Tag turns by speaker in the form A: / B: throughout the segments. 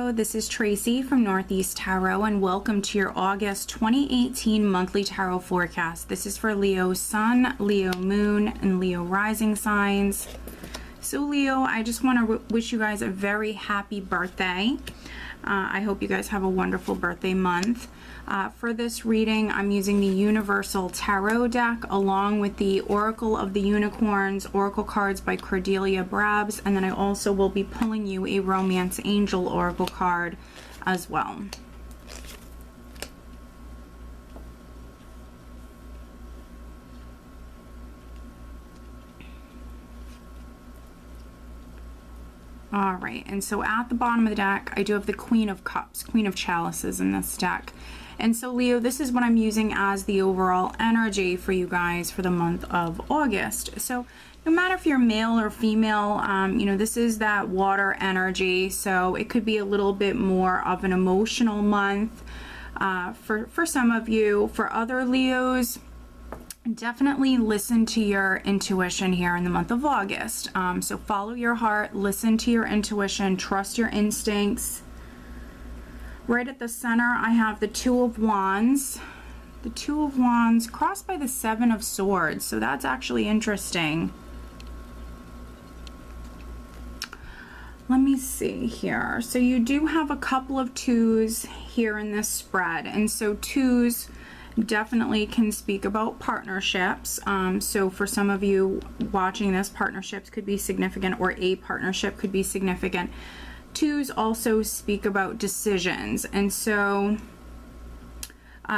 A: Leo, this is Tracy from Northeast Tarot, and welcome to your August 2018 monthly tarot forecast. This is for Leo Sun, Leo Moon, and Leo Rising signs. So Leo, I just want to wish you guys a very happy birthday. I hope you guys have a wonderful birthday month. For this reading, I'm using the Universal Tarot deck along with the Oracle of the Unicorns, Oracle cards by Cordelia Brabs, and then I also will be pulling you a Romance Angel Oracle card as well. All right, and so at the bottom of the deck, I do have the Queen of Cups, Queen of Chalices in this deck. And so Leo, this is what I'm using as the overall energy for you guys for the month of August. So no matter if you're male or female, you know, this is that water energy. So it could be a little bit more of an emotional month for some of you. For other Leos, definitely listen to your intuition here in the month of August. So follow your heart, listen to your intuition, trust your instincts. Right at the center, I have the Two of Wands. The Two of Wands crossed by the Seven of Swords. So that's actually interesting. Let me see here. So you do have a couple of twos here in this spread. And so twos definitely can speak about partnerships. So for some of you watching this, partnerships could be significant, or a partnership could be significant. Twos also speak about decisions, and so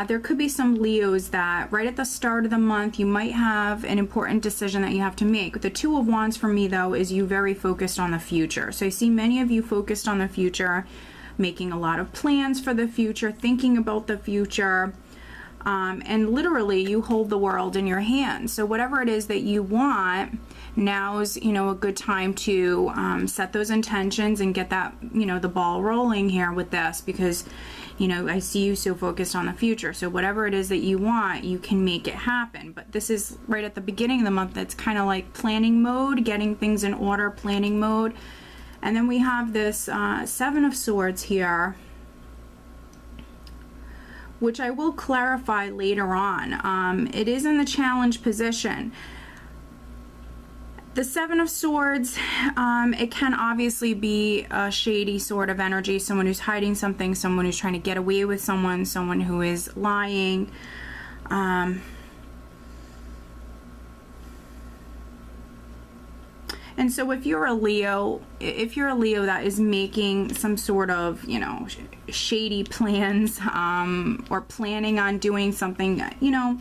A: there could be some Leos that right at the start of the month you might have an important decision that you have to make. The Two of Wands for me though is you very focused on the future. So I see many of you focused on the future, making a lot of plans for the future, thinking about the future. And literally you hold the world in your hands. So whatever it is that you want, now's, you know, a good time to set those intentions and get that, you know, the ball rolling here with this, because, you know, I see you so focused on the future. So whatever it is that you want, you can make it happen. But this is right at the beginning of the month. That's kind of like planning mode, getting things in order, planning mode. And then we have this Seven of Swords here, which I will clarify later on. It is in the challenge position. The Seven of Swords, it can obviously be a shady sort of energy, someone who's hiding something, someone who's trying to get away with someone who is lying. And so if you're a Leo that is making some sort of, you know, shady plans, or planning on doing something, you know,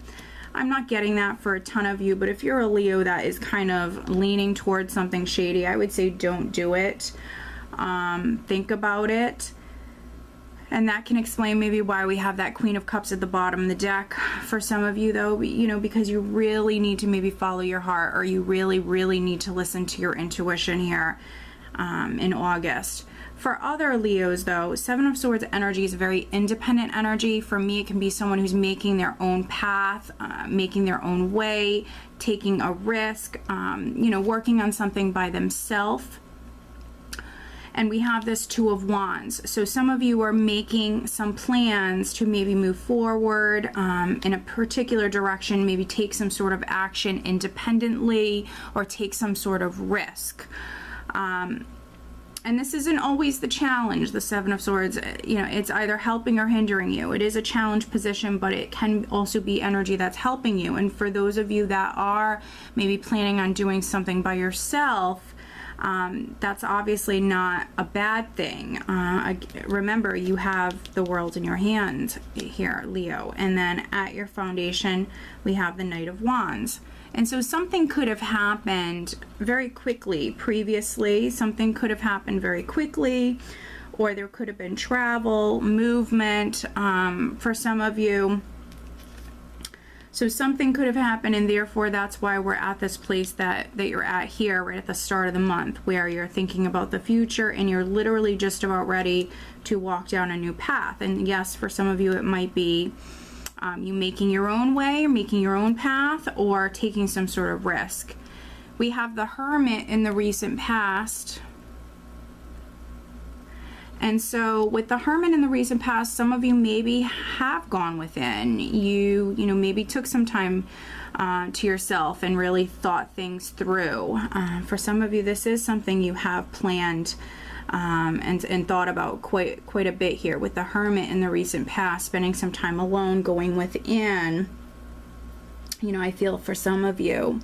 A: I'm not getting that for a ton of you, but if you're a Leo that is kind of leaning towards something shady, I would say don't do it. Think about it. And that can explain maybe why we have that Queen of Cups at the bottom of the deck. For some of you though, you know, because you really need to maybe follow your heart, or you really need to listen to your intuition here in August. For other Leos though, Seven of Swords energy is a very independent energy. For me, it can be someone who's making their own path, making their own way, taking a risk, you know, working on something by themselves. And we have this Two of Wands. So some of you are making some plans to maybe move forward in a particular direction, maybe take some sort of action independently, or take some sort of risk. And this isn't always the challenge, the Seven of Swords. You know, it's either helping or hindering you. It is a challenge position, but it can also be energy that's helping you. And for those of you that are maybe planning on doing something by yourself, that's obviously not a bad thing. Remember, you have the world in your hands here, Leo. And then at your foundation, we have the Knight of Wands. And so something could have happened very quickly previously. Something could have happened very quickly, or there could have been travel, movement for some of you. So something could have happened, and therefore that's why we're at this place that you're at here right at the start of the month, where you're thinking about the future and you're literally just about ready to walk down a new path. And yes, for some of you it might be you making your own way, making your own path, or taking some sort of risk. We have the Hermit in the recent past. And so with the Hermit in the recent past, some of you maybe have gone within. You know, maybe took some time to yourself and really thought things through. For some of you, this is something you have planned and thought about quite a bit here with the Hermit in the recent past, spending some time alone, going within. You know, I feel for some of you.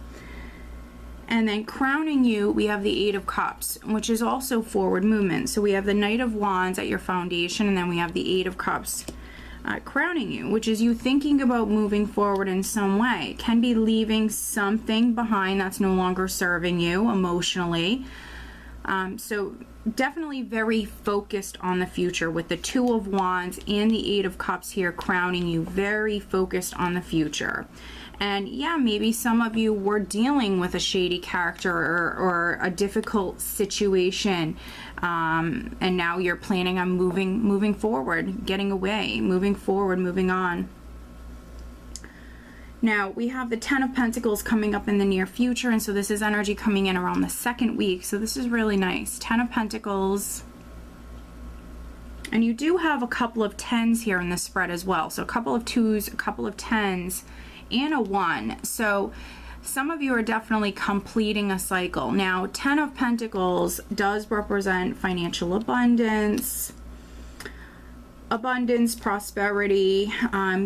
A: And then crowning you, we have the Eight of Cups, which is also forward movement. So we have the Knight of Wands at your foundation, and then we have the Eight of Cups crowning you, which is you thinking about moving forward in some way. It can be leaving something behind that's no longer serving you emotionally. So definitely very focused on the future with the Two of Wands and the Eight of Cups here crowning you, very focused on the future. And yeah, maybe some of you were dealing with a shady character or a difficult situation, and now you're planning on moving forward, getting away, moving forward, moving on. Now we have the Ten of Pentacles coming up in the near future, and so this is energy coming in around the second week, so this is really nice. Ten of Pentacles. And you do have a couple of tens here in the spread as well, so a couple of twos, a couple of tens, and a 1. So some of you are definitely completing a cycle. Now, Ten of Pentacles does represent financial abundance, prosperity,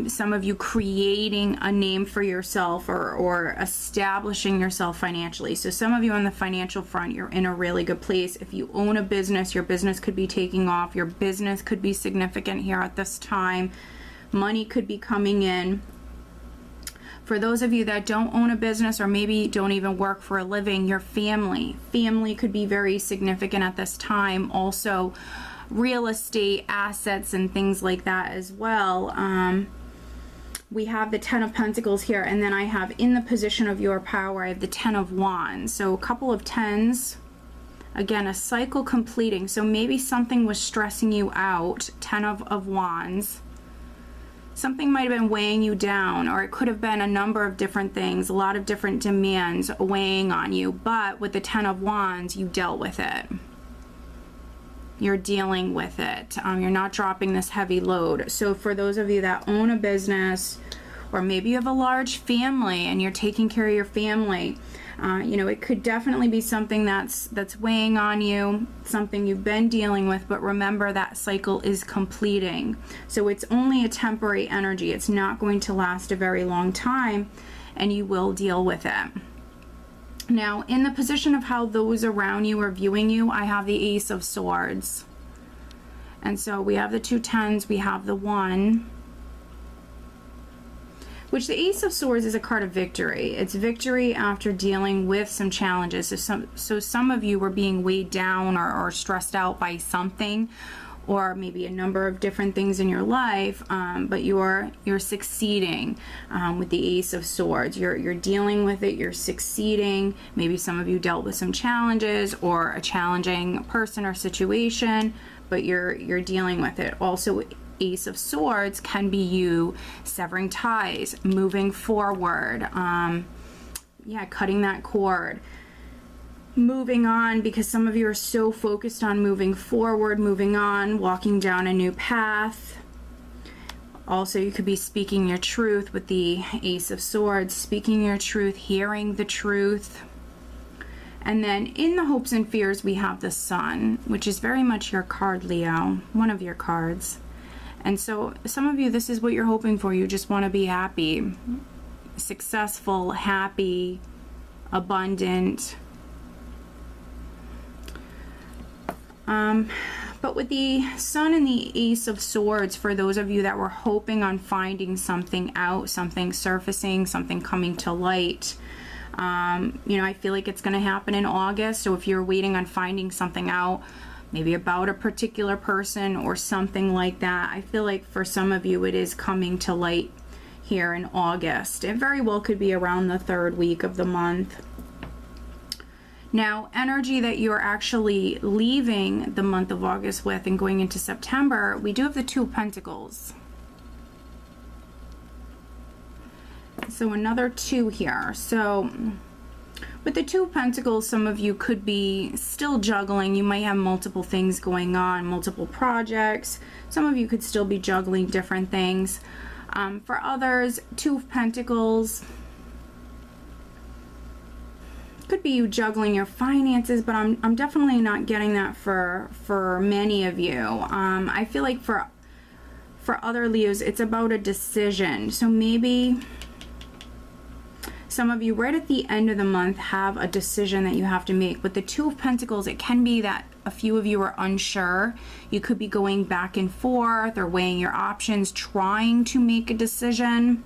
A: some of you creating a name for yourself or establishing yourself financially. So some of you on the financial front, you're in a really good place. If you own a business, your business could be taking off. Your business could be significant here at this time. Money could be coming in. For those of you that don't own a business or maybe don't even work for a living, your family could be very significant at this time. Also, real estate assets and things like that as well. We have the Ten of Pentacles here, and then I have in the position of your power, I have the Ten of Wands. So a couple of tens. Again, a cycle completing. So maybe something was stressing you out. Ten of Wands. Something might have been weighing you down, or it could have been a number of different things, a lot of different demands weighing on you. But with the Ten of Wands, you dealt with it. You're dealing with it. You're not dropping this heavy load. So for those of you that own a business, or maybe you have a large family and you're taking care of your family, you know, it could definitely be something that's weighing on you, something you've been dealing with, but remember that cycle is completing. So it's only a temporary energy. It's not going to last a very long time, and you will deal with it. Now, in the position of how those around you are viewing you, I have the Ace of Swords. And so we have the two tens, we have the 1. Which the Ace of Swords is a card of victory. It's victory after dealing with some challenges. So some of you were being weighed down or stressed out by something, or maybe a number of different things in your life, but you're succeeding with the Ace of Swords. You're dealing with it, you're succeeding. Maybe some of you dealt with some challenges or a challenging person or situation, but you're dealing with it. Also, Ace of Swords can be you severing ties, moving forward, yeah, cutting that cord, moving on, because some of you are so focused on moving forward, moving on, walking down a new path. Also, you could be speaking your truth with the Ace of Swords, speaking your truth, hearing the truth. And then in the hopes and fears, we have the Sun, which is very much your card, Leo, one of your cards. And so some of you, this is what you're hoping for. You just want to be happy, successful, happy, abundant. But with the Sun and the Ace of Swords, for those of you that were hoping on finding something out, something surfacing, something coming to light, you know, I feel like it's going to happen in August. So if you're waiting on finding something out, maybe about a particular person or something like that, I feel like for some of you it is coming to light here in August. It very well could be around the 3rd week of the month. Now, energy that you're actually leaving the month of August with and going into September, we do have the Two of Pentacles. So another 2 here. So With the Two of Pentacles, some of you could be still juggling. You might have multiple things going on, multiple projects. Some of you could still be juggling different things. For others, Two of Pentacles could be you juggling your finances, but I'm definitely not getting that for many of you. I feel like for other Leos, it's about a decision. So maybe some of you right at the end of the month have a decision that you have to make. With the Two of Pentacles, it can be that a few of you are unsure. You could be going back and forth or weighing your options, trying to make a decision.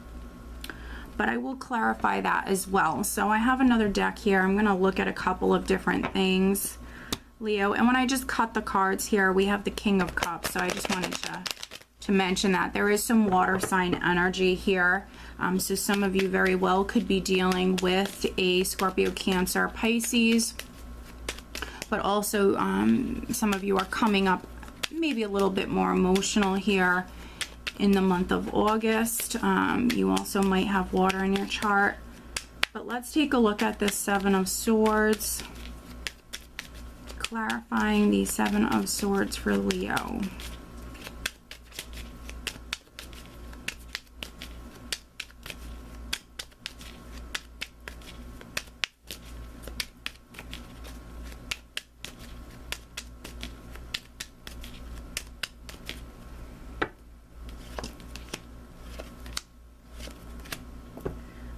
A: But I will clarify that as well. So I have another deck here. I'm going to look at a couple of different things, Leo. And when I just cut the cards here, we have the King of Cups. So I just wanted to mention that there is some water sign energy here. So some of you very well could be dealing with a Scorpio, Cancer, Pisces. But also some of you are coming up maybe a little bit more emotional here in the month of August. You also might have water in your chart. But let's take a look at this Seven of Swords. Clarifying the Seven of Swords for Leo.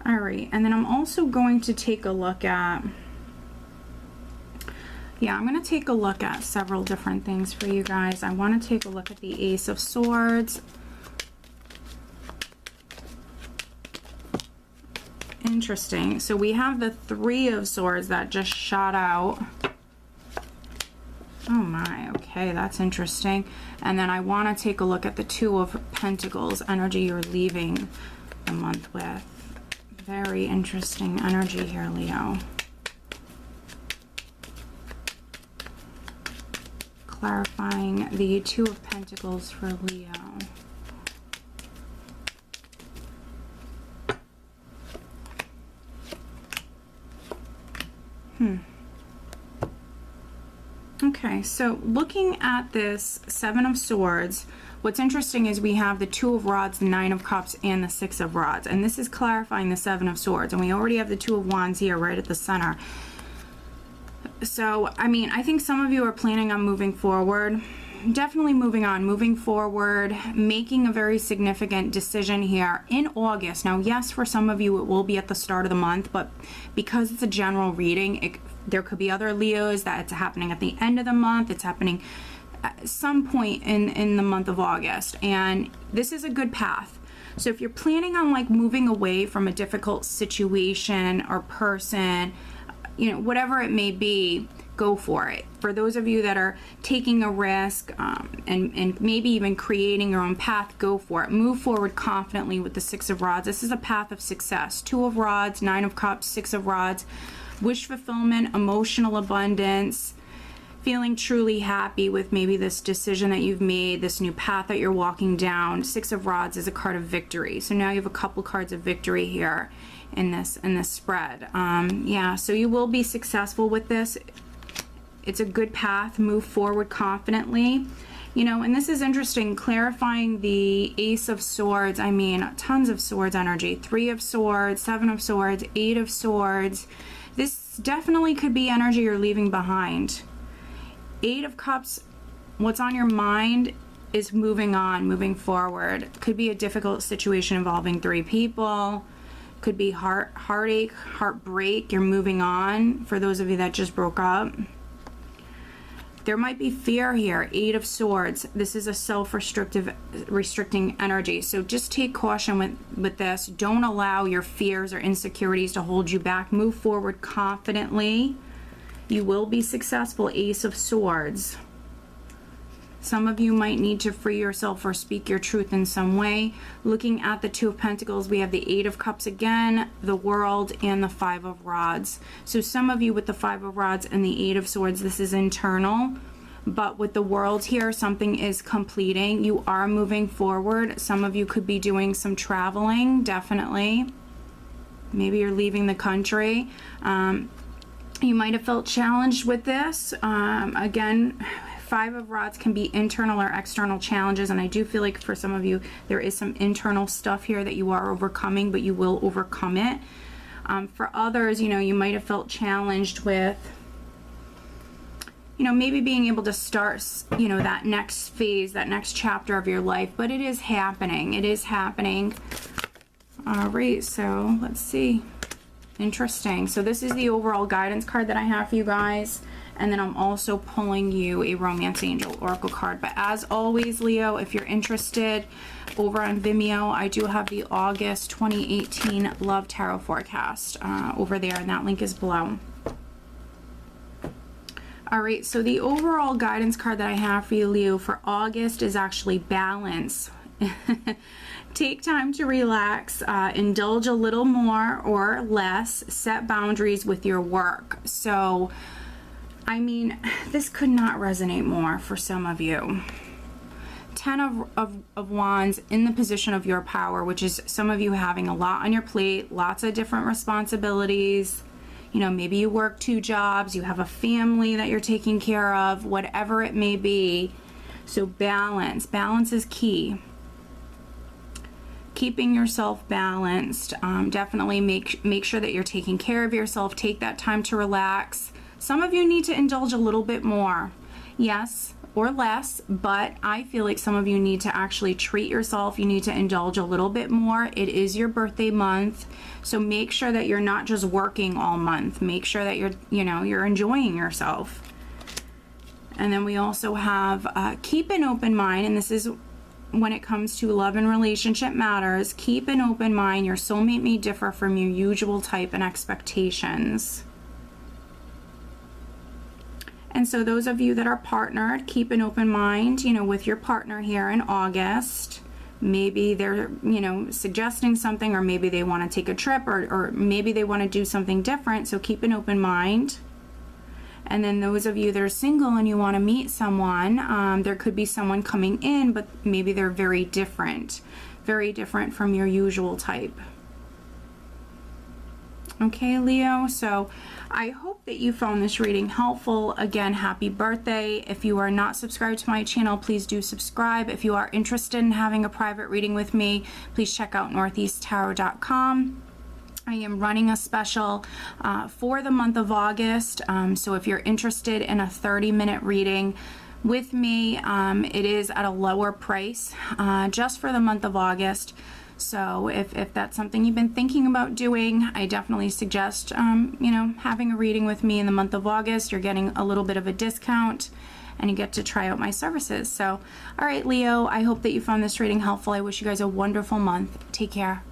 A: Alright, and then I'm also going to take a look at, I'm going to take a look at several different things for you guys. I want to take a look at the Ace of Swords. Interesting. So we have the Three of Swords that just shot out. Oh my, okay, that's interesting. And then I want to take a look at the Two of Pentacles, energy you're leaving the month with. Very interesting energy here, Leo. Clarifying the Two of Pentacles for Leo. Okay, so looking at this Seven of Swords, what's interesting is we have the Two of Rods, the Nine of Cups, and the Six of Rods. And this is clarifying the Seven of Swords. And we already have the Two of Wands here right at the center. So, I mean, I think some of you are planning on moving forward. Definitely moving on, moving forward, making a very significant decision here in August. Now, yes, for some of you, it will be at the start of the month, but because it's a general reading, there could be other Leos that it's happening at the end of the month. It's happening at some point in the month of August. And this is a good path. So if you're planning on like moving away from a difficult situation or person, you know, whatever it may be, go for it. For those of you that are taking a risk and maybe even creating your own path, go for it. Move forward confidently with the Six of Rods. This is a path of success. Two of Rods, Nine of Cups, Six of Rods, wish fulfillment, emotional abundance, feeling truly happy with maybe this decision that you've made, this new path that you're walking down. Six of Rods is a card of victory. So now you have a couple cards of victory here in this spread. Yeah, so you will be successful with this. It's a good path. Move forward confidently. You know, and this is interesting, clarifying the Ace of Swords. I mean, tons of swords energy. Three of Swords, Seven of Swords, Eight of Swords. This definitely could be energy you're leaving behind. Eight of Cups, what's on your mind is moving on, moving forward. Could be a difficult situation involving three people. Could be heartache, heartbreak. You're moving on for those of you that just broke up. There might be fear here. Eight of Swords. This is a restricting energy. So just take caution with this. Don't allow your fears or insecurities to hold you back. Move forward confidently. You will be successful. Ace of Swords. Some of you might need to free yourself or speak your truth in some way. Looking at the Two of Pentacles, we have the Eight of Cups again, the World, and the Five of Rods. So some of you with the Five of Rods and the Eight of Swords, this is internal. But with the World here, something is completing. You are moving forward. Some of you could be doing some traveling, definitely. Maybe you're leaving the country. You might have felt challenged with this. Again, Five of Rods can be internal or external challenges, and I do feel like for some of you there is some internal stuff here that you are overcoming, but you will overcome it. For others, you know, you might have felt challenged with, you know, maybe being able to start, you know, that next phase, that next chapter of your life, but it is happening. It is happening. All right, so let's see. Interesting. So this is the overall guidance card that I have for you guys. And then I'm also pulling you a Romance Angel Oracle card. But as always, Leo, if you're interested, over on Vimeo, I do have the August 2018 Love Tarot Forecast over there, and that link is below. All right, so the overall guidance card that I have for you, Leo, for August is actually balance. Take time to relax, indulge a little more or less, set boundaries with your work. So, I mean, this could not resonate more for some of you. 10 of Wands in the position of your power, which is some of you having a lot on your plate, lots of different responsibilities. You know, maybe you work 2 jobs, you have a family that you're taking care of, whatever it may be. So balance. Balance is key. Keeping yourself balanced. Definitely make sure that you're taking care of yourself. Take that time to relax. Some of you need to indulge a little bit more, yes, or less, but I feel like some of you need to actually treat yourself. You need to indulge a little bit more. It is your birthday month, so make sure that you're not just working all month. Make sure that you're enjoying yourself. And then we also have keep an open mind, and this is when it comes to love and relationship matters. Keep an open mind. Your soulmate may differ from your usual type and expectations. And so those of you that are partnered, keep an open mind, you know, with your partner here in August. Maybe they're, you know, suggesting something, or maybe they want to take a trip, or maybe they want to do something different. So keep an open mind. And then those of you that are single and you want to meet someone, there could be someone coming in, but maybe they're very different from your usual type. Okay, Leo, so I hope that you found this reading helpful. Again, happy birthday. If you are not subscribed to my channel, please do subscribe. If you are interested in having a private reading with me, please check out northeasttarot.com. I am running a special for the month of August, so if you're interested in a 30-minute reading with me, it is at a lower price just for the month of August. So if that's something you've been thinking about doing, I definitely suggest you know, having a reading with me in the month of August. You're getting a little bit of a discount, and you get to try out my services. So all right, Leo, I hope that you found this reading helpful. I wish you guys a wonderful month. Take care.